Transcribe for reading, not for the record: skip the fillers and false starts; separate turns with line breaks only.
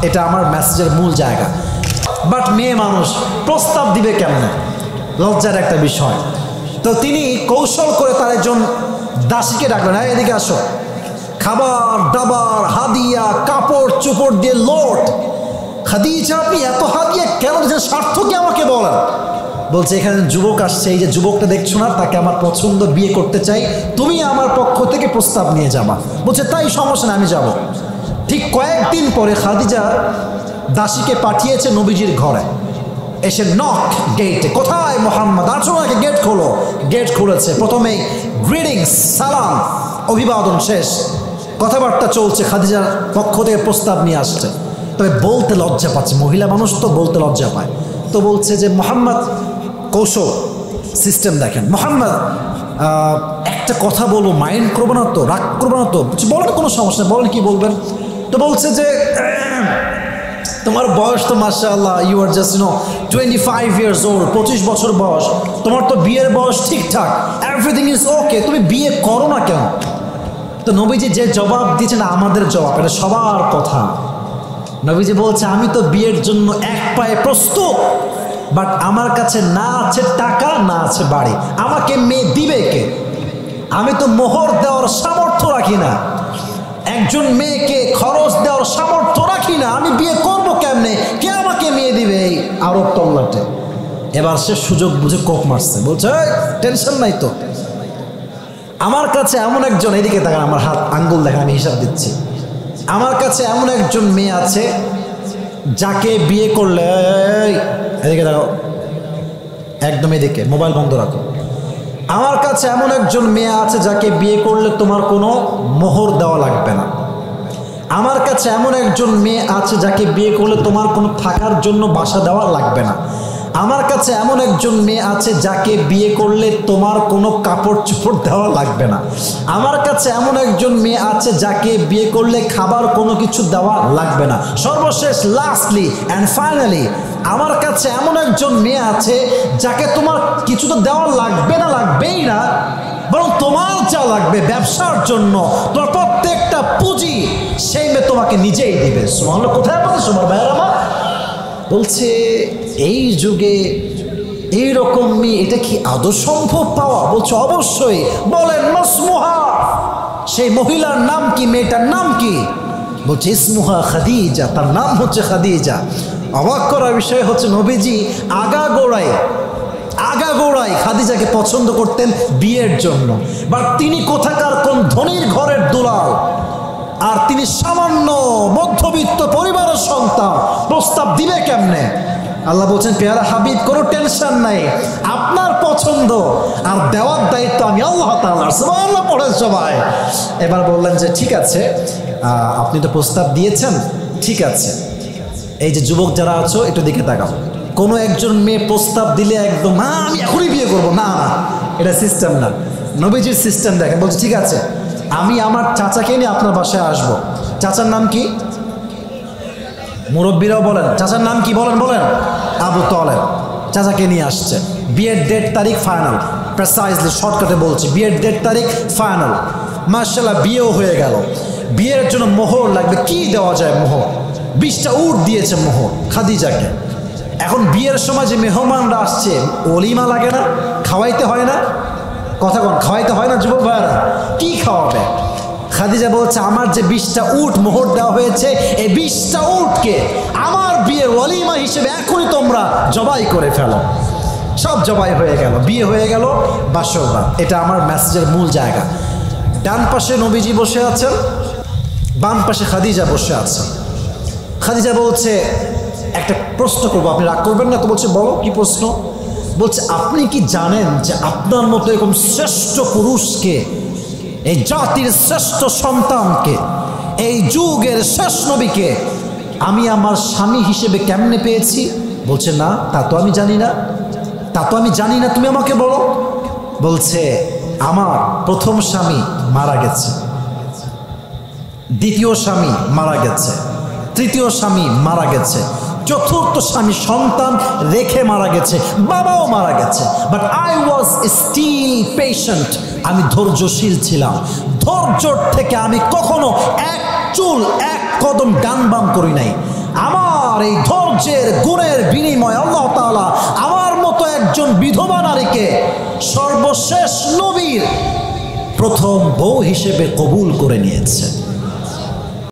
এটা আমার মেসেজের মূল জায়গা। বাট মেয়ে মানুষ প্রস্তাব দিবে কেমনে, লজ্জার একটা বিষয়। তো তিনি কৌশল করে তার একজন দাসীকে ডাকলেন, হ্যাঁ এদিকে আসো, খাবার দাবার হাদিয়া কাপড় চোপড় দিয়ে লোট। খাদিজা আপনি এত হাদিয়া কেন দিচ্ছেন, স্বার্থ কি আমাকে বলেন। বলছে এখানে যুবক আসছে, এই যে যুবকটা দেখছো না, তাকে আমার পছন্দ, বিয়ে করতে চাই, তুমি আমার পক্ষ থেকে প্রস্তাব নিয়ে যাবা। বলছে তাই, সমস্যা না, আমি যাব। ঠিক কয়েকদিন পরে খাদিজা দাসীকে পাঠিয়েছে নবীজির ঘরে, এসে নক গেটে, কোথায় মোহাম্মদ, আছো নাকি, গেট খোলো। গেট খুলেছে, প্রথমেই গ্রিটিংস, সালাম, অভিবাদন শেষ, কথাবার্তা চলছে, খাদিজার পক্ষ থেকে প্রস্তাব নিয়ে আসছে। তবে বলতে লজ্জা পাচ্ছে, মহিলা মানুষ তো বলতে লজ্জা পায়। তো বলছে যে মোহাম্মদ, কৌশল সিস্টেম দেখেন, মোহাম্মদ একটা কথা বলবো, মাইন্ড করবো না তো, রাগ করবো না তো, বলেন কোনো সমস্যা, বলেন কি বলবেন। তো বলছে যে তোমার বয়স তো মাশাআল্লাহ, you are just 25 years old, 25 বছর বয়স, তোমার তো বিয়ের বয়স ঠিকঠাক, এভরিথিং ইজ ওকে, তুমি বিয়ে করো না কেন। তো নবীজি যে জবাব দিয়েছেন, আমাদের জবাব, এটা সবার কথা। নবীজি বলছে আমি তো বিয়ের জন্য এক পায়ে প্রস্তুত, বাট আমার কাছে না আছে টাকা, না আছে বাড়ি, আমাকে মেয়ে দিবে কে? আমি তো মোহর দেওয়ার সামর্থ্য রাখি না, একজন মেয়েকে খরচ দেওয়ার সামর্থ্য রাখি না, আমি বিয়ে করব কেমনে, কে আমাকে মেয়ে দিবে? এই আরব তল্লাটে এবার সে সুযোগ বুঝে কোপ মারছে, বলছে টেনশন নাই তো, আমার কাছে এমন একজন, এদিকে দেখেন আমার হাত আঙ্গুল দেখেন, আমি হিসাব দিচ্ছি, আমার কাছে এমন একজন মেয়ে আছে যাকে বিয়ে করলে, এদিকে দেখো, একদম এদিকে, মোবাইল বন্ধ রাখো, আমার কাছে এমন একজন মেয়ে আছে যাকে বিয়ে করলে তোমার কোনো মোহর দেওয়া লাগবে না, আমার কাছে এমন একজন মেয়ে আছে যাকে বিয়ে করলে তোমার কোনো থাকার জন্য বাসা দেওয়া লাগবে না, আমার কাছে এমন একজন মেয়ে আছে যাকে বিয়ে করলে তোমার কোনো কাপড় চোপড় দেওয়া লাগবে না, আমার কাছে এমন একজন মেয়ে আছে যাকে বিয়ে করলে খাবার কোনো কিছু দেওয়া লাগবে না, সর্বশেষ লাস্টলি অ্যান্ড ফাইনালি আমার কাছে এমন একজন মেয়ে আছে যাকে তোমার কিছু তো দেওয়া লাগবে না, লাগবেই না, বরং তোমার যা লাগবে ব্যবসার জন্য, তোমার প্রত্যেকটা পুঁজি সেই মেয়ে তোমাকে নিজেই দিবে। সুবহানাল্লাহ, কোথায় পাচ্ছে তোমার ভাইয়ের আমার? বলছে এই যুগে এইরকম মেয়ে, এটা কি আদৌ সম্ভব পাওয়া? বলছে অবশ্যই। বলেন মাসমুহা, সেই মহিলার নাম কি, মেয়েটার নাম কি? বলছে ইসমুহা খাদিজা, তার নাম হচ্ছে খাদিজা। অবাক করার বিষয় হচ্ছে নবীজি আগাগোড়াই খাদিজাকে পছন্দ করতেন বিয়ের জন্য, বাট তিনি কোথাকার কোন ধনীর ঘরের দুলাল, আর তিনি সামান্য মধ্যবিত্ত পরিবারের সন্তান, প্রস্তাব দিবে কেমনে? আল্লাহ বলছেন পেয়ারা হাবিব, কোনো টেনশন নাই, আপনার পছন্দ আর দেওয়ার দায়িত্ব আমি আল্লাহ তাআলা। সুবহানাল্লাহ পড়েন সবাই। এবার বললেন যে ঠিক আছে, আপনি তো প্রস্তাব দিয়েছেন, ঠিক আছে, এই যে যুবক যারা আছো একটু দিকে তাকাও, কোনো একজন মেয়ে প্রস্তাব দিলে একদম আমি এখনই বিয়ে করবো, না না, এটা সিস্টেম না। নবীজির সিস্টেম দেখেন, বলছে ঠিক আছে, আমি আমার চাচাকে নিয়ে আপনার বাসায় আসবো। চাচার নাম কি? মুরব্বীরাও বলেন চাচার নাম কি, বলেন বলেন, আবু তালেব। চাচাকে নিয়ে আসছে, বিয়ের ডেট তারিখ ফাইনাল, প্রেসাইজলি শর্টকাটে বলছি, বিয়ের ডেট তারিখ ফাইনাল। মাশাআল্লাহ, বিয়েও হয়ে গেল। বিয়ের জন্য মোহর লাগবে, কি দেওয়া যায় মোহর? 20টা উট দিয়েছে মোহর খাদিজাকে। এখন বিয়ের সময় যে মেহমানরা আসছে, অলিমা লাগে না, খাওয়াইতে হয় না? কথা কন, খাওয়াইতে হয় না যুবক ভাইয়ারা? কি খাওয়াবে? খাদিজা বলছে আমার যে 20টা উট মোহর দেওয়া হয়েছে, এই 20টা উটকে আমার বিয়ের ওয়ালিমা হিসেবে এখনই তোমরা জবাই করে ফেলো। সব জবাই হয়ে গেল, বিয়ে হয়ে গেল, বাসর রাত। এটা আমার মেসেজের মূল জায়গা। ডান পাশে নবীজি বসে আছেন, বাম পাশে খাদিজা বসে আছেন। খাদিজা বলছে একটা প্রশ্ন করবো, আপনি রাগ করবেন না তো? বলছে বলো, কি প্রশ্ন? বলছে আপনি কি জানেন যে আপনার মতো এরকম শ্রেষ্ঠ পুরুষকে, এই জাতির শ্রেষ্ঠ সন্তানকে, এই যুগের শেষ নবীকে আমি আমার স্বামী হিসেবে কেমনে পেয়েছি? বলছে না, তা তো আমি জানি না, তা তো আমি জানি না, তুমি আমাকে বলো। বলছে আমার প্রথম স্বামী মারা গেছে, দ্বিতীয় স্বামী মারা গেছে, তৃতীয় স্বামী মারা গেছে, চতুর্থ স্বামী সন্তান রেখে মারা গেছে, বাবাও মারা গেছে, but I was still patient, আমি ধৈর্যশীল ছিলাম। ধৈর্যর থেকে আমি কখনো এক চুল এক কদম ডান বাম করি নাই। এই ধৈর্যের গুণের বিনিময়ে আল্লাহ তাআলা আমার মতো একজন বিধবা নারীকে সর্বশেষ নবীর প্রথম বউ হিসেবে কবুল করে নিয়েছে।